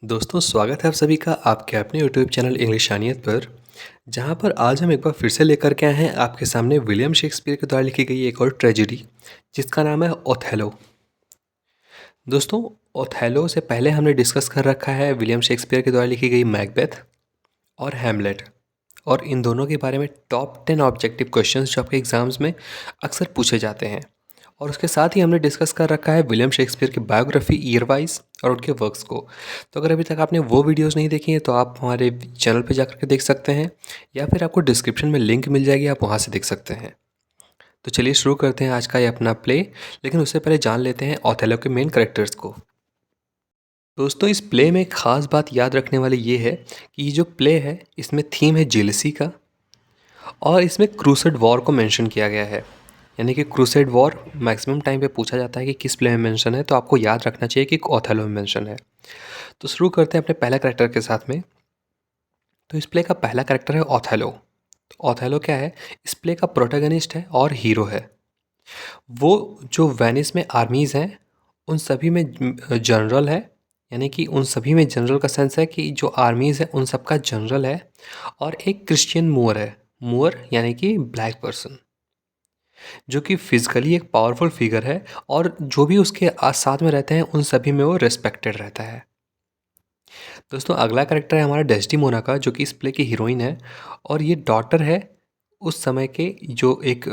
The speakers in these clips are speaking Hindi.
दोस्तों स्वागत है आप सभी का आपके अपने यूट्यूब चैनल इंग्लिशानियत पर। जहां पर आज हम एक बार फिर से लेकर के आए हैं आपके सामने विलियम शेक्सपियर के द्वारा लिखी गई एक और ट्रेजेडी जिसका नाम है ओथेलो। दोस्तों ओथेलो से पहले हमने डिस्कस कर रखा है विलियम शेक्सपियर के द्वारा लिखी गई मैकबेथ और हैमलेट, और इन दोनों के बारे में टॉप 10 ऑब्जेक्टिव क्वेश्चंस जो आपके एग्जाम्स में अक्सर पूछे जाते हैं। और उसके साथ ही हमने डिस्कस कर रखा है विलियम शेक्सपियर की बायोग्राफी ईयर वाइज और उनके वर्क्स को। तो अगर अभी तक आपने वो वीडियोस नहीं देखी हैं तो आप हमारे चैनल पे जाकर के देख सकते हैं, या फिर आपको डिस्क्रिप्शन में लिंक मिल जाएगी, आप वहाँ से देख सकते हैं। तो चलिए शुरू करते हैं आज का ये अपना प्ले, लेकिन उससे पहले जान लेते हैं ओथेलो के मेन कैरेक्टर्स को। दोस्तों इस प्ले में एक ख़ास बात याद रखने वाली ये है कि ये जो प्ले है इसमें थीम है जेलसी का, और इसमें क्रूसेड वॉर को मेंशन किया गया है। यानी कि क्रूसेड वॉर मैक्सिमम टाइम पे पूछा जाता है कि किस प्ले में मेंशन है, तो आपको याद रखना चाहिए कि ओथेलो में मेंशन है। तो शुरू करते हैं अपने पहला कैरेक्टर के साथ में। तो इस प्ले का पहला कैरेक्टर है ओथेलो। तो ओथेलो क्या है, इस प्ले का प्रोटैगनिस्ट है और हीरो है। वो जो वेनिस में आर्मीज़ हैं उन सभी में जनरल है। यानी कि उन सभी में जनरल का सेंस है कि जो आर्मीज़ है उन सबका जनरल है। और एक क्रिश्चियन मूअर है। मूअर यानी कि ब्लैक पर्सन, जो कि फिजिकली एक पावरफुल फिगर है, और जो भी उसके साथ में रहते हैं उन सभी में वो रिस्पेक्टेड रहता है। दोस्तों अगला कैरेक्टर है हमारा डेस्टिमोना का, जो कि इस प्ले की हीरोइन है, और ये डॉटर है उस समय के जो एक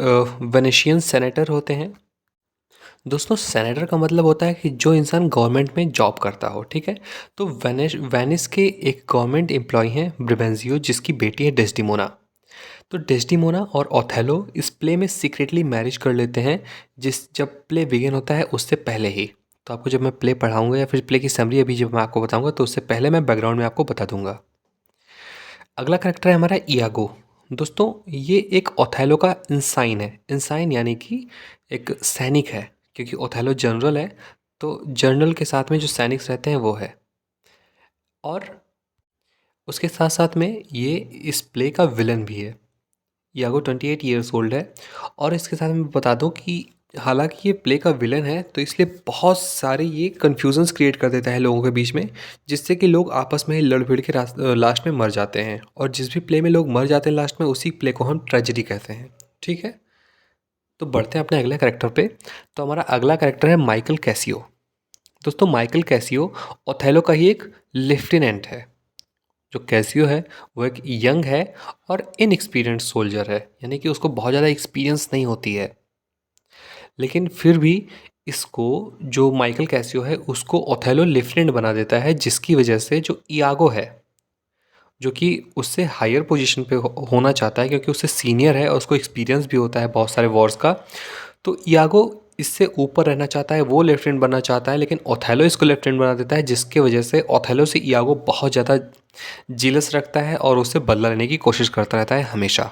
वेनेशियन सेनेटर होते हैं। दोस्तों सेनेटर का मतलब होता है कि जो इंसान गवर्नमेंट में जॉब करता हो, ठीक है। तो वेनिस के एक गवर्नमेंट एम्प्लॉय हैं ब्रिबेंजियो, जिसकी बेटी है डेस्टिमोना। तो डेस्टिमोना और ओथेलो इस प्ले में सीक्रेटली मैरिज कर लेते हैं, जब प्ले बिगिन होता है उससे पहले ही। तो आपको जब मैं प्ले पढ़ाऊंगा या फिर प्ले की समरी अभी जब मैं आपको बताऊंगा तो उससे पहले मैं बैकग्राउंड में आपको बता दूंगा। अगला करेक्टर है हमारा इयागो। दोस्तों ये एक ओथेलो का इंसाइन है। इंसाइन यानी कि एक सैनिक है, क्योंकि ओथेलो जनरल है, तो जनरल के साथ में जो सैनिक रहते हैं वो है। और उसके साथ साथ में ये इस प्ले का विलन भी है। यागो 28 ईयर्स ओल्ड है। और इसके साथ मैं बता दूं कि हालांकि ये प्ले का विलन है तो इसलिए बहुत सारे ये कन्फ्यूजन्स क्रिएट कर देता है लोगों के बीच में, जिससे कि लोग आपस में ही लड़ भिड़ के लास्ट में मर जाते हैं। और जिस भी प्ले में लोग मर जाते हैं लास्ट में, उसी प्ले को हम ट्रेजेडी कहते हैं। ठीक है, तो बढ़ते हैं अपने अगले कैरेक्टर पे। तो हमारा अगला कैरेक्टर है माइकल कैसियो। दोस्तों माइकल कैसियो ओथेलो का ही एक लेफ्टिनेंट है। जो कैसियो है वो एक यंग है और इनएक्सपीरियंस सोल्जर है, यानी कि उसको बहुत ज़्यादा एक्सपीरियंस नहीं होती है। लेकिन फिर भी इसको जो माइकल कैसियो है उसको ओथेलो लेफ्टिनेंट बना देता है, जिसकी वजह से जो इयागो है, जो कि उससे हायर पोजीशन पे होना चाहता है क्योंकि उससे सीनियर है और उसको एक्सपीरियंस भी होता है बहुत सारे वॉर्स का। तो इयागो इससे ऊपर रहना चाहता है, वो लेफ्टिनेंट बनना चाहता है, लेकिन ओथेलो इसको लेफ्टिनेंट बना देता है, जिसके वजह से ओथेलो से इयागो बहुत ज़्यादा जीलस रखता है और उससे बदला लेने की कोशिश करता रहता है हमेशा।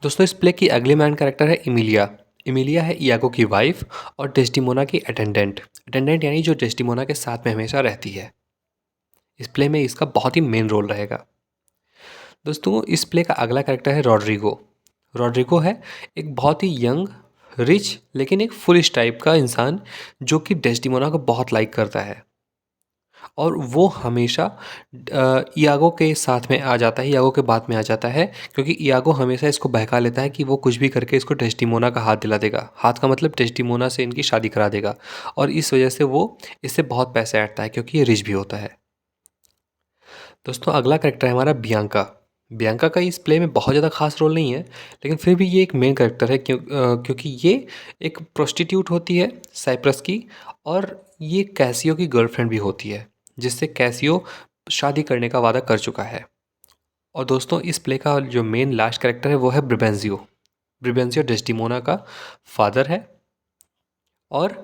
दोस्तों इस प्ले की अगली मैन कैरेक्टर है इमिलिया। इमिलिया है इयागो की वाइफ और डेस्टिमोना की अटेंडेंट। अटेंडेंट यानी जो डेस्टिमोना के साथ में हमेशा रहती है। इस प्ले में इसका बहुत ही मेन रोल रहेगा। दोस्तों इस प्ले का अगला कैरेक्टर है रॉड्रिगो। रॉड्रिगो है एक बहुत ही यंग, रिच, लेकिन एक फुलिश टाइप का इंसान, जो कि डेस्टिमोना को बहुत लाइक करता है। और वो हमेशा इयागो के साथ में आ जाता है, इयागो के बात में आ जाता है, क्योंकि इयागो हमेशा इसको बहका लेता है कि वो कुछ भी करके इसको डेस्टिमोना का हाथ दिला देगा। हाथ का मतलब डेस्टिमोना से इनकी शादी करा देगा। और इस वजह से वो इससे बहुत पैसे ऐंठता है, क्योंकि ये रिच भी होता है। दोस्तों अगला कैरेक्टर है हमारा बियांका। बियांका का इस प्ले में बहुत ज़्यादा खास रोल नहीं है, लेकिन फिर भी ये एक मेन कैरेक्टर है, क्योंकि ये एक प्रोस्टिट्यूट होती है साइप्रस की, और ये कैसियो की गर्लफ्रेंड भी होती है, जिससे कैसियो शादी करने का वादा कर चुका है। और दोस्तों इस प्ले का जो मेन लास्ट कैरेक्टर है वो है ब्रिबेंजियो। ब्रिबेंजियो डेस्टिमोना का फादर है, और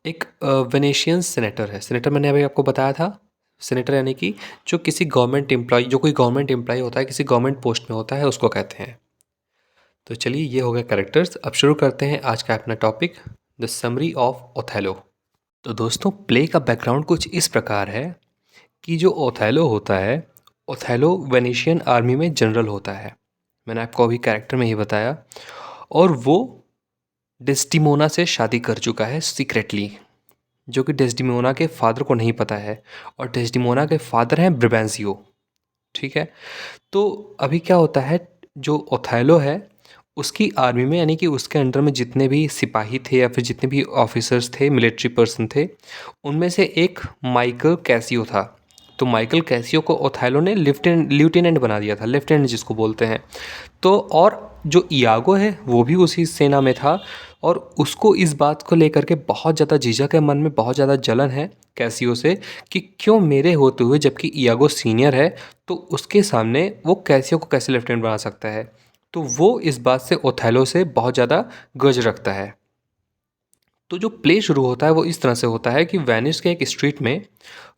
एक वेनेशियन सेनेटर है। सेनेटर मैंने अभी आपको बताया था। सेनेटर यानी कि जो किसी गवर्नमेंट एम्प्लॉय, जो कोई गवर्नमेंट एम्प्लॉय होता है, किसी गवर्नमेंट पोस्ट में होता है, उसको कहते हैं। तो चलिए ये हो गए कैरेक्टर्स। अब शुरू करते हैं आज का अपना topic, the summary of Othello. तो दोस्तों प्ले का बैकग्राउंड कुछ इस प्रकार है कि जो ओथेलो होता है, ओथेलो वेनेशियन आर्मी में जनरल होता है। मैंने आपको अभी कैरेक्टर में ही बताया। और वो डेस्टिमोना से शादी कर चुका है सीक्रेटली। जो कि डेस्डिमोना के फादर को नहीं पता है, और डेस्डिमोना के फादर हैं ब्रेबेंशियो। ठीक है। तो अभी क्या होता है, जो ओथेलो है उसकी आर्मी में, यानी कि उसके अंडर में जितने भी सिपाही थे या फिर जितने भी ऑफिसर्स थे, मिलिट्री पर्सन थे, उनमें से एक माइकल कैसियो था। तो माइकल कैसियो को ओथेलो ने लेफ्टिनेंट बना दिया था, लेफ्टिनेंट जिसको बोलते हैं। तो और जो इयागो है वो भी उसी सेना में था, और उसको इस बात को लेकर के बहुत ज़्यादा झिझक है, मन में बहुत ज़्यादा जलन है कैसियो से, कि क्यों मेरे होते हुए, जबकि इयागो सीनियर है, तो उसके सामने वो कैसियो को कैसे लेफ्टिनेंट बना सकता है। तो वो इस बात से ओथेलो से बहुत ज़्यादा गज रखता है। तो जो प्ले शुरू होता है वो इस तरह से होता है कि वेनिस के एक स्ट्रीट में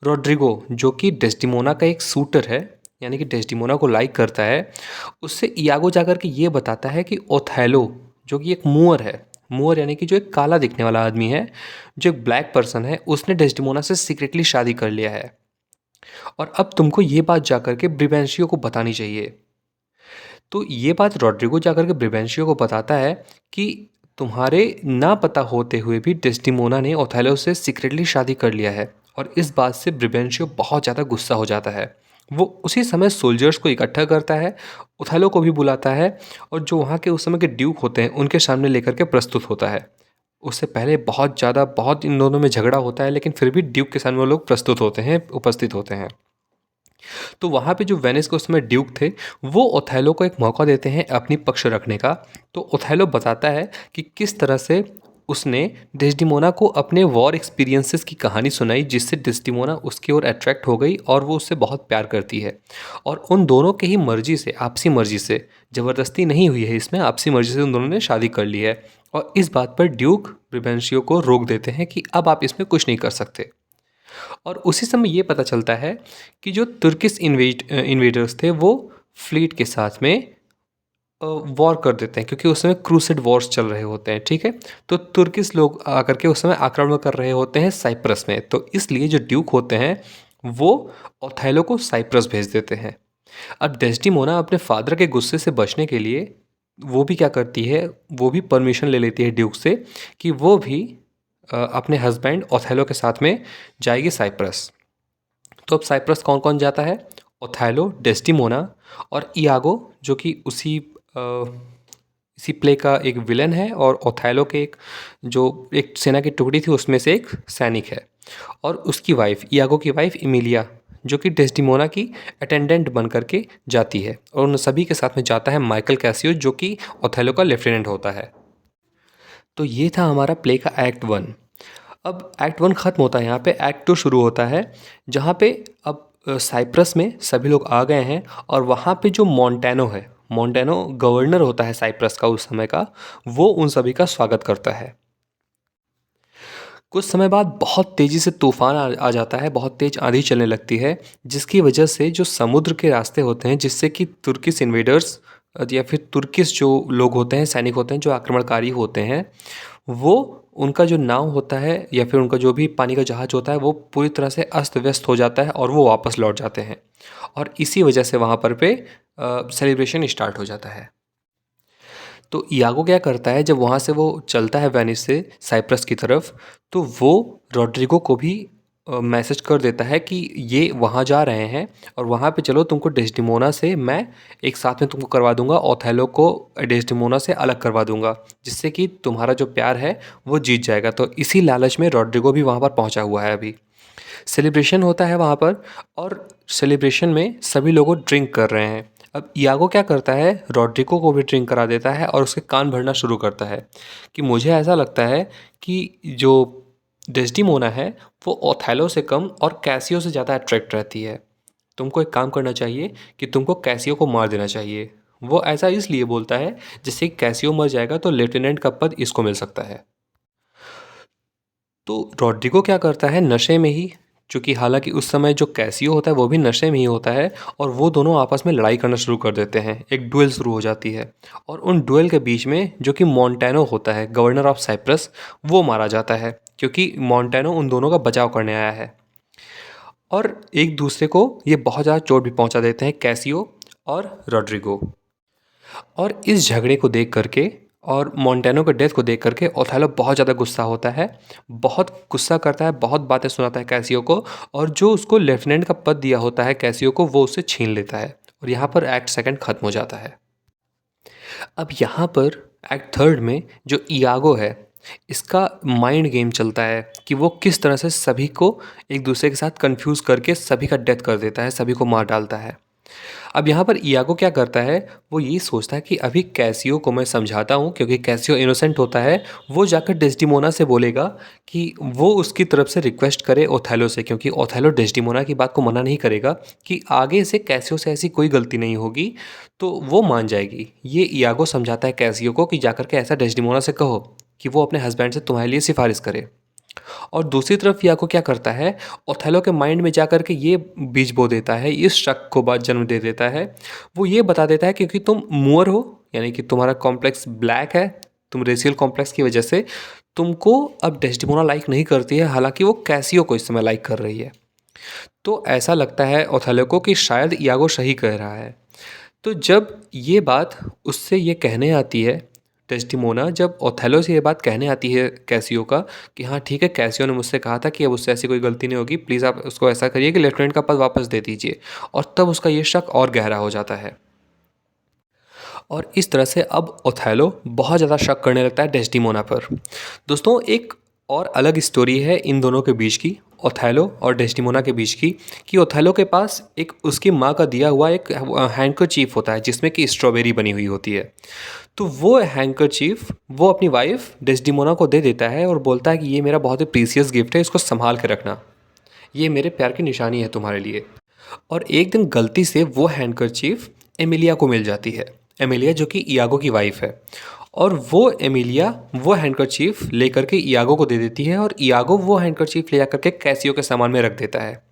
रोड्रिगो, जो कि डेस्टिमोना का एक सूटर है, यानी कि डेस्टिमोना को लाइक करता है, उससे इयागो जाकर के ये बताता है कि ओथेलो, जो कि एक मूअर है, मूअर यानी कि जो एक काला दिखने वाला आदमी है, जो एक ब्लैक पर्सन है, उसने डेस्टिमोना से सीक्रेटली शादी कर लिया है, और अब तुमको ये बात जाकर के ब्रिबेंशियो को बतानी चाहिए। तो ये बात रॉड्रिगो जाकर के ब्रिबेंशियो को बताता है कि तुम्हारे ना पता होते हुए भी डेस्टिमोना ने ओथेलो से सीक्रेटली शादी कर लिया है, और इस बात से ब्रिबेंशियो बहुत ज़्यादा गुस्सा हो जाता है। वो उसी समय सोल्जर्स को इकट्ठा करता है, ओथेलो को भी बुलाता है, और जो वहाँ के उस समय के ड्यूक होते हैं उनके सामने लेकर के प्रस्तुत होता है। उससे पहले बहुत इन दोनों में झगड़ा होता है, लेकिन फिर भी ड्यूक के सामने वो लोग प्रस्तुत होते हैं, उपस्थित होते हैं। तो वहाँ पे जो वेनिस के उस समय ड्यूक थे, वो ओथेलो को एक मौका देते हैं अपनी पक्ष रखने का। तो ओथेलो बताता है कि किस तरह से उसने डेस्डिमोना को अपने वॉर एक्सपीरियंसेस की कहानी सुनाई, जिससे डेस्डिमोना उसकी ओर अट्रैक्ट हो गई और वो उससे बहुत प्यार करती है। और उन दोनों के ही मर्जी से, आपसी मर्जी से, ज़बरदस्ती नहीं हुई है इसमें, आपसी मर्जी से उन दोनों ने शादी कर ली है। और इस बात पर ड्यूक ब्रिबेंशियो को रोक देते हैं कि अब आप इसमें कुछ नहीं कर सकते। और उसी समय ये पता चलता है कि जो तुर्किश इन्वेडर्स थे वो फ्लीट के साथ में वॉर कर देते हैं, क्योंकि उस समय क्रूसेड वॉर्स चल रहे होते हैं। ठीक है। तो तुर्किश लोग आकर के उस समय आक्रमण कर रहे होते हैं साइप्रस में, तो इसलिए जो ड्यूक होते हैं वो ओथेलो को साइप्रस भेज देते हैं। अब डेस्डिमोना अपने फादर के गुस्से से बचने के लिए वो भी क्या करती है, वो भी परमिशन ले लेती है ड्यूक से कि वो भी अपने हस्बैंड ओथेलो के साथ में जाएगी साइप्रस। तो अब साइप्रस कौन कौन जाता है? ओथेलो, डेस्टिमोना और इयागो, जो कि इसी प्ले का एक विलन है, और ओथेलो के जो एक सेना की टुकड़ी थी उसमें से एक सैनिक है, और उसकी वाइफ, इयागो की वाइफ इमिलिया, जो कि डेस्टिमोना की अटेंडेंट बन करके जाती है, और उन सभी के साथ में जाता है माइकल कैसियो, जो कि ओथेलो का लेफ्टिनेंट होता है। तो ये था हमारा प्ले का एक्ट 1। अब एक्ट 1 ख़त्म होता है, यहाँ पे एक्ट 2 शुरू होता है, जहाँ पे अब साइप्रस में सभी लोग आ गए हैं, और वहाँ पे जो मोंटेनो है, मोंटेनो गवर्नर होता है साइप्रस का उस समय का, वो उन सभी का स्वागत करता है। कुछ समय बाद बहुत तेज़ी से तूफ़ान आ जाता है, बहुत तेज़ आंधी चलने लगती है, जिसकी वजह से जो समुद्र के रास्ते होते हैं, जिससे कि तुर्किश इन्वेडर्स या फिर तुर्किश जो लोग होते हैं, सैनिक होते हैं, जो आक्रमणकारी होते हैं, वो उनका जो नाव होता है या फिर उनका जो भी पानी का जहाज़ होता है, वो पूरी तरह से अस्त व्यस्त हो जाता है और वो वापस लौट जाते हैं, और इसी वजह से वहाँ पर पे सेलिब्रेशन स्टार्ट हो जाता है। तो इयागो क्या करता है, जब वहाँ से वो चलता है वेनिस से साइप्रस की तरफ, तो वो रॉड्रिगो को भी मैसेज कर देता है कि ये वहाँ जा रहे हैं, और वहाँ पे चलो, तुमको डेस्टिमोना से मैं एक साथ में तुमको करवा दूंगा, ओथेलो को डेस्टिमोना से अलग करवा दूंगा, जिससे कि तुम्हारा जो प्यार है वो जीत जाएगा। तो इसी लालच में रॉड्रिगो भी वहाँ पर पहुँचा हुआ है। अभी सेलिब्रेशन होता है वहाँ पर, और सेलिब्रेशन में सभी लोग ड्रिंक कर रहे हैं। अब इयागो क्या करता है, रॉड्रिगो को भी ड्रिंक करा देता है, और उसके कान भरना शुरू करता है कि मुझे ऐसा लगता है कि जो डेस्टिमोना है वो ओथेलो से कम और कैसियो से ज़्यादा अट्रैक्ट रहती है। तुमको एक काम करना चाहिए कि तुमको कैसियो को मार देना चाहिए। वो ऐसा इसलिए बोलता है, जिससे कैसियो मर जाएगा तो लेफ्टिनेंट का पद इसको मिल सकता है। तो रॉड्रिगो क्या करता है, नशे में ही, चूँकि हालांकि उस समय जो कैसियो होता है वो भी नशे में ही होता है, और वो दोनों आपस में लड़ाई करना शुरू कर देते हैं। एक डुएल शुरू हो जाती है, और उन डुएल के बीच में जो कि मोंटेनो होता है, गवर्नर ऑफ साइप्रस, वो मारा जाता है, क्योंकि मोंटेनो उन दोनों का बचाव करने आया है। और एक दूसरे को ये बहुत ज़्यादा चोट भी पहुंचा देते हैं, कैसियो और रॉड्रिगो। और इस झगड़े को देख करके और मोंटेनो के डेथ को देख करके ओथेलो बहुत ज़्यादा गुस्सा होता है, बहुत गुस्सा करता है, बहुत बातें सुनाता है कैसियो को, और जो उसको लेफ्टिनेंट का पद दिया होता है कैसियो को, वो उससे छीन लेता है और यहाँ पर एक्ट सेकंड ख़त्म हो जाता है। अब यहाँ पर एक्ट थर्ड में जो इयागो है, इसका माइंड गेम चलता है कि वो किस तरह से सभी को एक दूसरे के साथ कंफ्यूज करके सभी का डेथ कर देता है, सभी को मार डालता है। अब यहाँ पर इयागो क्या करता है, वो ये सोचता है कि अभी कैसियो को मैं समझाता हूँ, क्योंकि कैसियो इनोसेंट होता है। वो जाकर डेस्डिमोना से बोलेगा कि वो उसकी तरफ से रिक्वेस्ट करे ओथेलो से, क्योंकि ओथेलो डेस्डिमोना की बात को मना नहीं करेगा कि आगे से कैसियो से ऐसी कोई गलती नहीं होगी, तो वो मान जाएगी। ये इयागो समझाता है कैसियो को कि जाकर के ऐसा डेस्डिमोना से कहो कि वो अपने हस्बैंड से तुम्हारे लिए सिफारिश करे। और दूसरी तरफ याको क्या करता है, ओथेलो के माइंड में जाकर के ये बीज बो देता है, इस शक को बाद जन्म दे देता है। वो ये बता देता है क्योंकि तुम मूअर हो, यानी कि तुम्हारा कॉम्प्लेक्स ब्लैक है, तुम रेशियल कॉम्प्लेक्स की वजह से तुमको अब डेस्टिमोना लाइक नहीं करती है, हालांकि वो कैसियो को इस समय लाइक कर रही है। तो ऐसा लगता है ओथेलो को कि शायद यागो सही कह रहा है। तो जब ये बात उससे ये कहने आती है, डेस्टिमोना जब ओथेलो से ये बात कहने आती है कैसियो का कि हाँ ठीक है, कैसियो ने मुझसे कहा था कि अब उससे ऐसी कोई गलती नहीं होगी, प्लीज़ आप उसको ऐसा करिए कि लेफ्टिनेंट का पद वापस दे दीजिए, और तब उसका ये शक और गहरा हो जाता है। और इस तरह से अब ओथेलो बहुत ज़्यादा शक करने लगता है डेस्टिमोना पर। दोस्तों, एक और अलग स्टोरी है इन दोनों के बीच की, ओथेलो और डेस्टिमोना के बीच की, कि ओथेलो के पास एक उसकी माँ का दिया हुआ एक हैंडकरचीफ होता है जिसमें कि स्ट्रॉबेरी बनी हुई होती है। तो वो हैंकरचीफ वो अपनी वाइफ डेस्डिमोना को दे देता है और बोलता है कि ये मेरा बहुत ही प्रीसियस गिफ्ट है, इसको संभाल के रखना, ये मेरे प्यार की निशानी है तुम्हारे लिए। और एक दिन गलती से वो हैंकरचीफ एमिलिया को मिल जाती है, एमिलिया जो कि इयागो की वाइफ है। और वो एमिलिया वो हैंकरचीफ लेकर के इयागो को दे देती है, और इयागो वो हैंकरचीफ ले जाकर के कैसियो के सामान में रख देता है।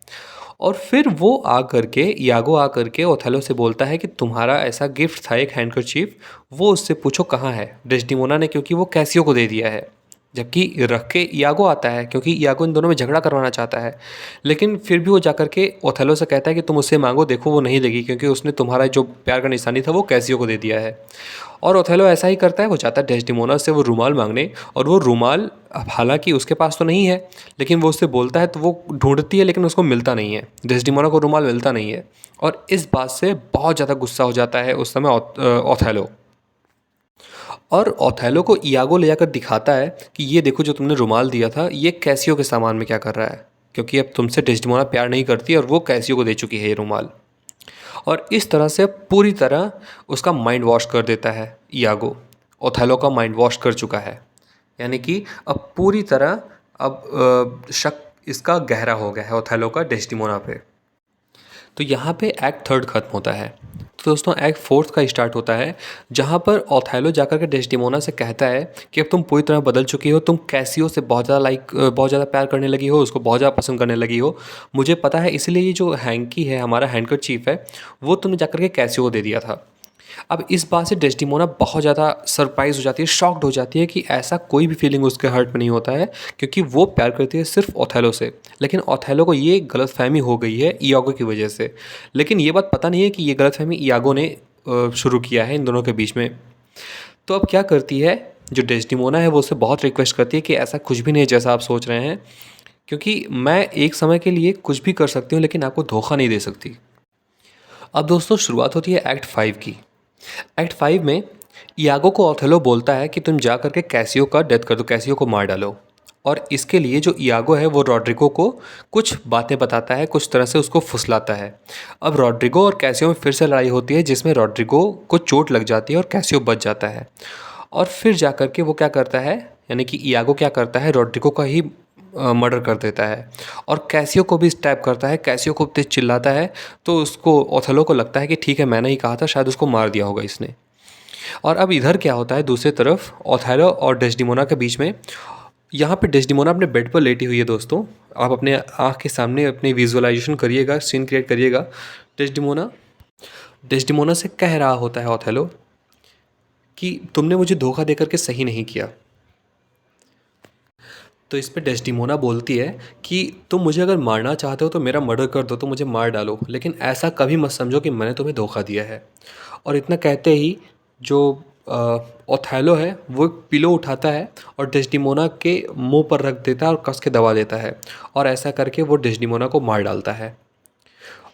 और फिर वो आ करके यागो आ करके ओथेलो से बोलता है कि तुम्हारा ऐसा गिफ्ट था एक हैंडकरचीफ, वो उससे पूछो कहाँ है डेस्डिमोना ने, क्योंकि वो कैसियो को दे दिया है। जबकि रख के यागो आता है, क्योंकि यागो इन दोनों में झगड़ा करवाना चाहता है, लेकिन फिर भी वो जाकर के ओथेलो से कहता है कि तुम उससे मांगो, देखो वो नहीं देगी, क्योंकि उसने तुम्हारा जो प्यार का निशानी था वो कैसियो को दे दिया है। और ओथेलो ऐसा ही करता है, वो जाता है डेस्डिमोना से वो रूमाल मांगने, और वो रूमाल हालांकि उसके पास तो नहीं है, लेकिन वो उससे बोलता है तो वो ढूंढती है, लेकिन उसको मिलता नहीं है, डेस्डिमोना को रूमाल मिलता नहीं है। और इस बात से बहुत ज़्यादा गुस्सा हो जाता है उस समय ओथेलो। और ओथेलो को इयागो ले जाकर दिखाता है कि ये देखो जो तुमने रुमाल दिया था, ये कैसियो के सामान में क्या कर रहा है, क्योंकि अब तुमसे डेस्डिमोना प्यार नहीं करती और वो कैसियो को दे चुकी है ये रुमाल। और इस तरह से पूरी तरह उसका माइंड वॉश कर देता है इयागो, ओथेलो का माइंड वॉश कर चुका है, यानी कि अब पूरी तरह अब शक इसका गहरा हो गया है ओथेलो का डेस्टिमोना पे। तो यहाँ पे एक्ट थर्ड खत्म होता है। तो दोस्तों, एक्ट फोर्थ का स्टार्ट होता है, जहाँ पर ओथेलो जाकर के डेस्टिमोना से कहता है कि अब तुम पूरी तरह बदल चुकी हो, तुम कैसियो से बहुत ज़्यादा प्यार करने लगी हो, उसको बहुत ज़्यादा पसंद करने लगी हो, मुझे पता है, इसलिए ये जो हैंकी है, हमारा हैंडकरचीफ है, वो तुमने जाकर के कैसियो को दे दिया था। अब इस बात से डेस्टिमोना बहुत ज़्यादा सरप्राइज हो जाती है, शॉक्ड हो जाती है कि ऐसा कोई भी फीलिंग उसके हार्ट में नहीं होता है, क्योंकि वो प्यार करती है सिर्फ ओथेलो से। लेकिन ओथेलो को ये गलतफहमी हो गई है इयागो की वजह से, लेकिन ये बात पता नहीं है कि ये गलतफहमी इयागो ने शुरू किया है इन दोनों के बीच में। तो अब क्या करती है जो डेस्टिमोना है, वो उससे बहुत रिक्वेस्ट करती है कि ऐसा कुछ भी नहीं है जैसा आप सोच रहे हैं, क्योंकि मैं एक समय के लिए कुछ भी कर सकती हूँ, लेकिन आपको धोखा नहीं दे सकती। अब दोस्तों, शुरुआत होती है एक्ट 5 की। एक्ट 5 में यागो को ओथेलो बोलता है कि तुम जा करके कैसियो का डेथ कर दो, कैसियो को मार डालो। और इसके लिए जो यागो है वो रॉड्रिगो को कुछ बातें बताता है, कुछ तरह से उसको फुसलाता है। अब रॉड्रिगो और कैसियो में फिर से लड़ाई होती है, जिसमें रॉड्रिगो को चोट लग जाती है और कैसियो बच जाता है। और फिर जा कर के वो क्या करता है, यानी कि यागो क्या करता है, रॉड्रिगो का ही मर्डर कर देता है और कैसियो को भी स्टैब करता है। कैसियो खूब तेज चिल्लाता है, तो उसको ओथेलो को लगता है कि ठीक है, मैंने ही कहा था, शायद उसको मार दिया होगा इसने। और अब इधर क्या होता है, दूसरी तरफ ओथेलो और डेस्डिमोना के बीच में, यहाँ पे डेस्डिमोना अपने बेड पर लेटी हुई है। दोस्तों, आप अपने आँख के सामने अपनी विजुअलाइजेशन करिएगा, सीन क्रिएट करिएगा। डेस्डिमोना डेस्डिमोना से कह रहा होता है ओथेलो कि तुमने मुझे धोखा देकर के सही नहीं किया। तो इस पे डेस्डिमोना बोलती है कि तुम मुझे अगर मारना चाहते हो तो मेरा मर्डर कर दो, तो मुझे मार डालो, लेकिन ऐसा कभी मत समझो कि मैंने तुम्हें धोखा दिया है। और इतना कहते ही जो ओथेलो है वो एक पिलो उठाता है और डेस्डिमोना के मुंह पर रख देता है और कस के दबा देता है, और ऐसा करके वो डेस्डिमोना को मार डालता है।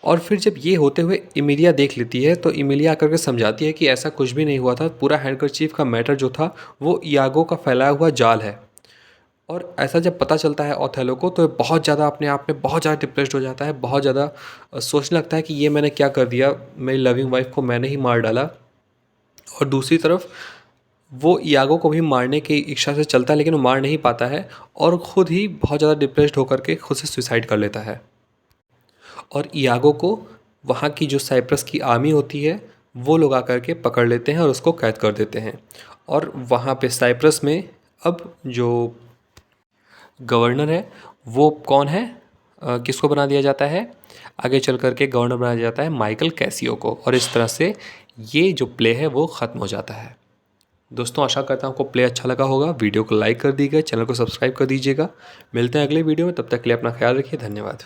और फिर जब ये होते हुए इमिलिया देख लेती है तो इमिलिया आकर के समझाती है कि ऐसा कुछ भी नहीं हुआ था, पूरा हैंडकरचीफ का मैटर जो था वो यागो का फैलाया हुआ जाल है। और ऐसा जब पता चलता है ओथेलो को तो ये बहुत ज़्यादा अपने आप में बहुत ज़्यादा डिप्रेस्ड हो जाता है, बहुत ज़्यादा सोचने लगता है कि ये मैंने क्या कर दिया, मेरी लविंग वाइफ को मैंने ही मार डाला। और दूसरी तरफ वो यागो को भी मारने की इच्छा से चलता है, लेकिन वो मार नहीं पाता है और ख़ुद ही बहुत ज़्यादा डिप्रेस्ड होकर के खुद से सुसाइड कर लेता है। और यागो को वहाँ की जो साइप्रस की आर्मी होती है वो लोग आकर के पकड़ लेते हैं और उसको कैद कर देते हैं। और वहाँ पे साइप्रस में अब जो गवर्नर है वो कौन है, किसको बना दिया जाता है, आगे चल कर के गवर्नर बनाया जाता है माइकल कैसियो को। और इस तरह से ये जो प्ले है वो ख़त्म हो जाता है। दोस्तों आशा करता हूँ आपको प्ले अच्छा लगा होगा। वीडियो को लाइक कर दीजिएगा, चैनल को सब्सक्राइब कर दीजिएगा। मिलते हैं अगले वीडियो में, तब तक के लिए अपना ख्याल रखिए। धन्यवाद।